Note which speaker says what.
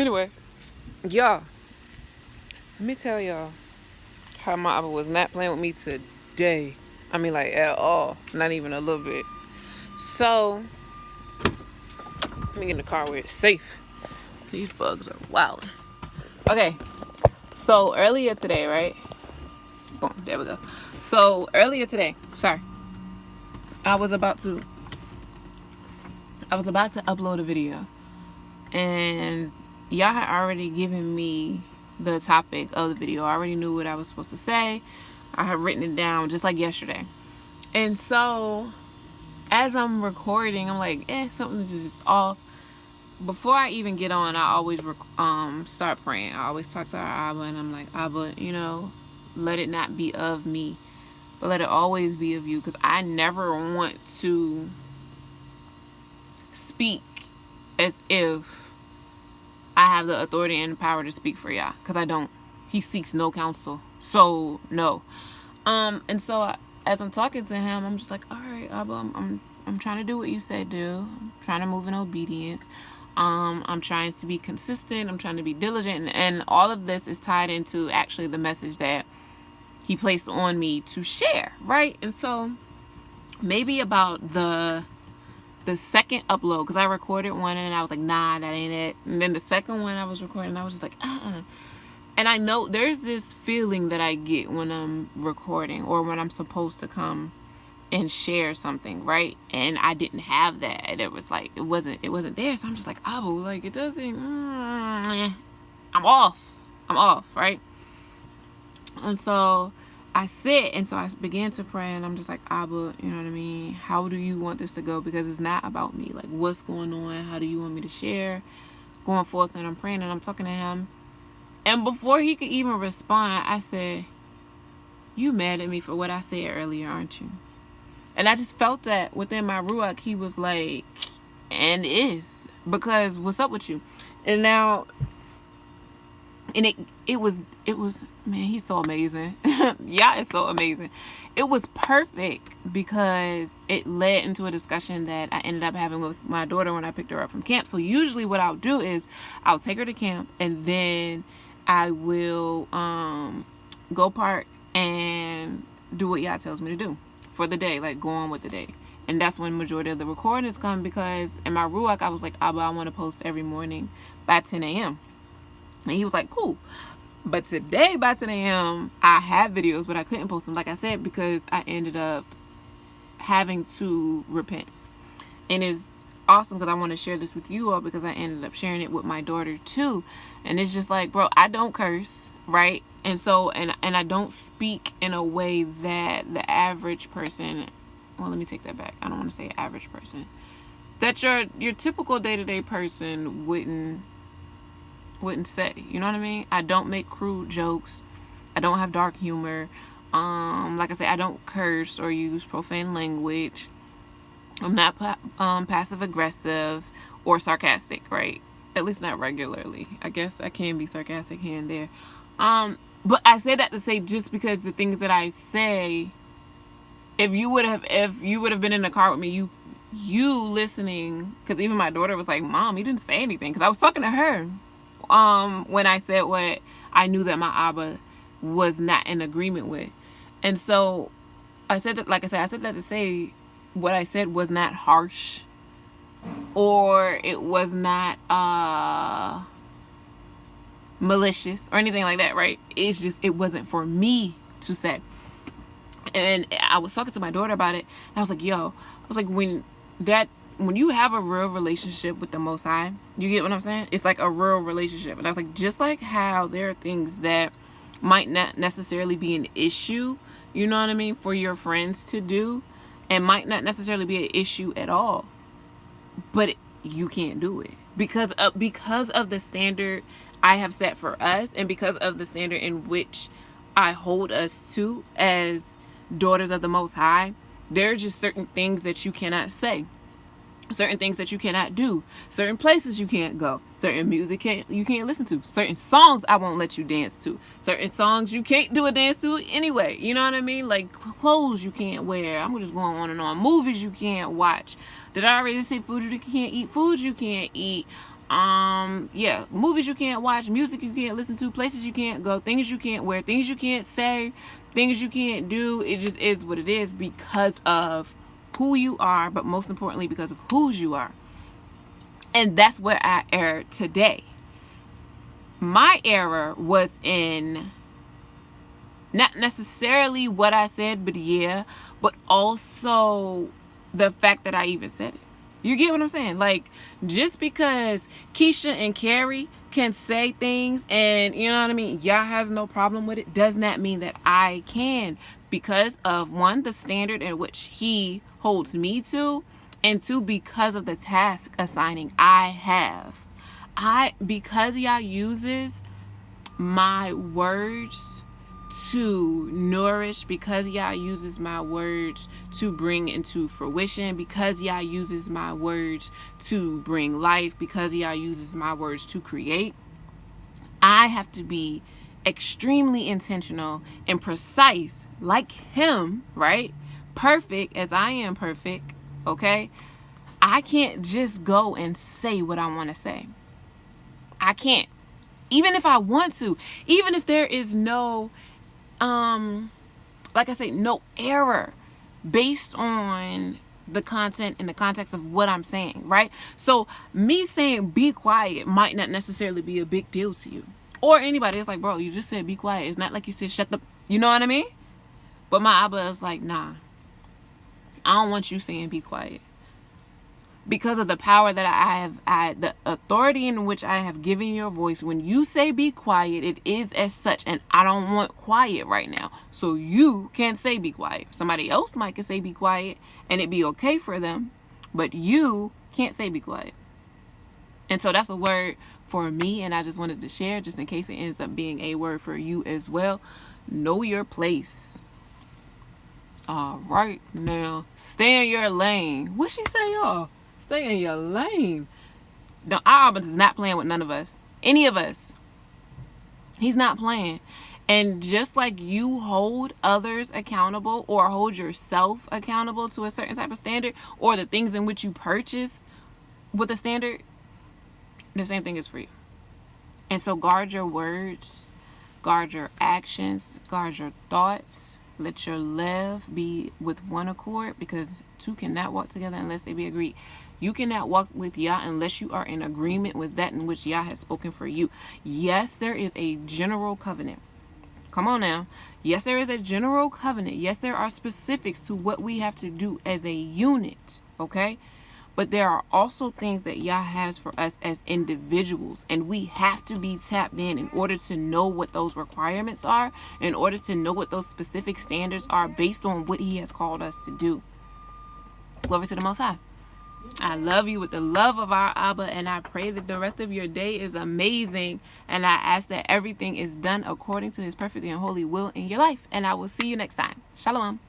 Speaker 1: Anyway, y'all, let me tell y'all how my Abba was not playing with me today. I mean, like, at all. Not even a little bit. So, let me get in the car where it's safe. These bugs are wild. Okay, so earlier today, right? Boom, there we go. So, earlier today, I was about to upload a video. And y'all had already given me the topic of the video. I already knew what I was supposed to say. I had written it down just like yesterday. And so, as I'm recording, I'm like, something's just off. Before I even get on, I always start praying. I always talk to our Abba, and I'm like, Abba, let it not be of me, but let it always be of you, because I never want to speak as if I have the authority and the power to speak for y'all, because I don't. He seeks no counsel, so no. And so as I'm talking to him, I'm just like, all right, Abba, I'm trying to do what you said do. I'm trying to move in obedience. I'm trying to be consistent. I'm trying to be diligent, and all of this is tied into actually the message that he placed on me to share, right? And so maybe about the second upload, because I recorded one and I was like, nah, that ain't it. And then the second one I was recording, I was just like, And I know there's this feeling that I get when I'm recording or when I'm supposed to come and share something, right? And I didn't have that. It was like, it wasn't there. So I'm just like, Abba, like, it doesn't, I'm off, right? And so I sit, and so I began to pray, and I'm just like, Abba, you know what I mean? How do you want this to go? Because it's not about me. Like, what's going on? How do you want me to share? Going forth, and I'm praying, and I'm talking to him. And before he could even respond, I said, you mad at me for what I said earlier, aren't you? And I just felt that within my ruach, he was like, and is, because what's up with you? And now, and it was, man, he's so amazing. Yeah, it's so amazing. It was perfect because it led into a discussion that I ended up having with my daughter when I picked her up from camp. So usually what I'll do is I'll take her to camp, and then I will go park and do what Yah tells me to do for the day, like go on with the day. And that's when majority of the recordings come, because in my ruach I was like, Abba, I want to post every morning by 10 a.m. And he was like, cool. But today by 10 a.m. I have videos, but I couldn't post them, like I said, because I ended up having to repent. And it's awesome because I want to share this with you all, because I ended up sharing it with my daughter too. And it's just like, bro, I don't curse, right? And so, and I don't speak in a way that the average person, well, let me take that back. I don't want to say average person. That your typical day-to-day person wouldn't say, you know what I mean? I don't make crude jokes. I don't have dark humor. Like I said, I don't curse or use profane language. I'm not passive aggressive or sarcastic, right? At least not regularly. I guess I can be sarcastic here and there. But I say that to say, just because the things that I say, if you would have been in the car with me, you listening, because even my daughter was like, Mom, you didn't say anything, because I was talking to her when I said what I knew that my Abba was not in agreement with. And so I said that, like I said that to say what I said was not harsh, or it was not malicious or anything like that, right? It's just, it wasn't for me to say. And I was talking to my daughter about it, and I was like, when you have a real relationship with the Most High, you get what I'm saying? It's like a real relationship. And I was like, just like how there are things that might not necessarily be an issue, you know what I mean, for your friends to do, and might not necessarily be an issue at all, but you can't do it because of the standard I have set for us, and because of the standard in which I hold us to as daughters of the Most High. There are just certain things that you cannot say, certain things that you cannot do, certain places you can't go, certain music you can't listen to, certain songs I won't let you dance to, certain songs you can't do a dance to anyway, you know what I mean? Like clothes you can't wear, I'm just going on and on, movies you can't watch. Did I already say food you can't eat? Foods you can't eat. Yeah, movies you can't watch, music you can't listen to, places you can't go, things you can't wear, things you can't say, things you can't do. It just is what it is because of who you are, but most importantly because of whose you are. And that's where I erred today. My error was in not necessarily what I said, but also the fact that I even said it. You get what I'm saying? Like, just because Keisha and Carrie can say things and, you know what I mean, Yah has no problem with it, does not mean that I can, because of, one, the standard in which he holds me to, and two, because of the task assigning I have. Because Yah uses my words to nourish, because Yah uses my words to bring into fruition, because Yah uses my words to bring life, because Yah uses my words to create, I have to be extremely intentional and precise like him, right? Perfect as I am perfect, okay? I can't just go and say what I want to say. I can't. Even if I want to, even if there is no like I say, no error based on the content and the context of what I'm saying, right? So me saying be quiet might not necessarily be a big deal to you or anybody. It's like, bro, you just said be quiet. It's not like you said shut the, you know what I mean? But my Abba is like, nah, I don't want you saying be quiet. Because of the power that I have, the authority in which I have given your voice. When you say be quiet, it is as such, and I don't want quiet right now. So you can't say be quiet. Somebody else might can say be quiet, and it'd be okay for them, but you can't say be quiet. And so that's a word for me, and I just wanted to share, just in case it ends up being a word for you as well. Know your place. All right, now stay in your lane. What she say, y'all? Stay in your lane. Now, Abba is not playing with none of us. Any of us. He's not playing. And just like you hold others accountable or hold yourself accountable to a certain type of standard, or the things in which you purchase with a standard, the same thing is for you. And so guard your words, guard your actions, guard your thoughts. Let your love be with one accord, because two cannot walk together unless they be agreed. You cannot walk with Yah unless you are in agreement with that in which Yah has spoken for you. Yes, there is a general covenant. Come on now. Yes, there is a general covenant. Yes, there are specifics to what we have to do as a unit. Okay? But there are also things that Yah has for us as individuals. And we have to be tapped in order to know what those requirements are, in order to know what those specific standards are based on what he has called us to do. Glory to the Most High. I love you with the love of our Abba, and I pray that the rest of your day is amazing, and I ask that everything is done according to his perfect and holy will in your life, and I will see you next time. Shalom.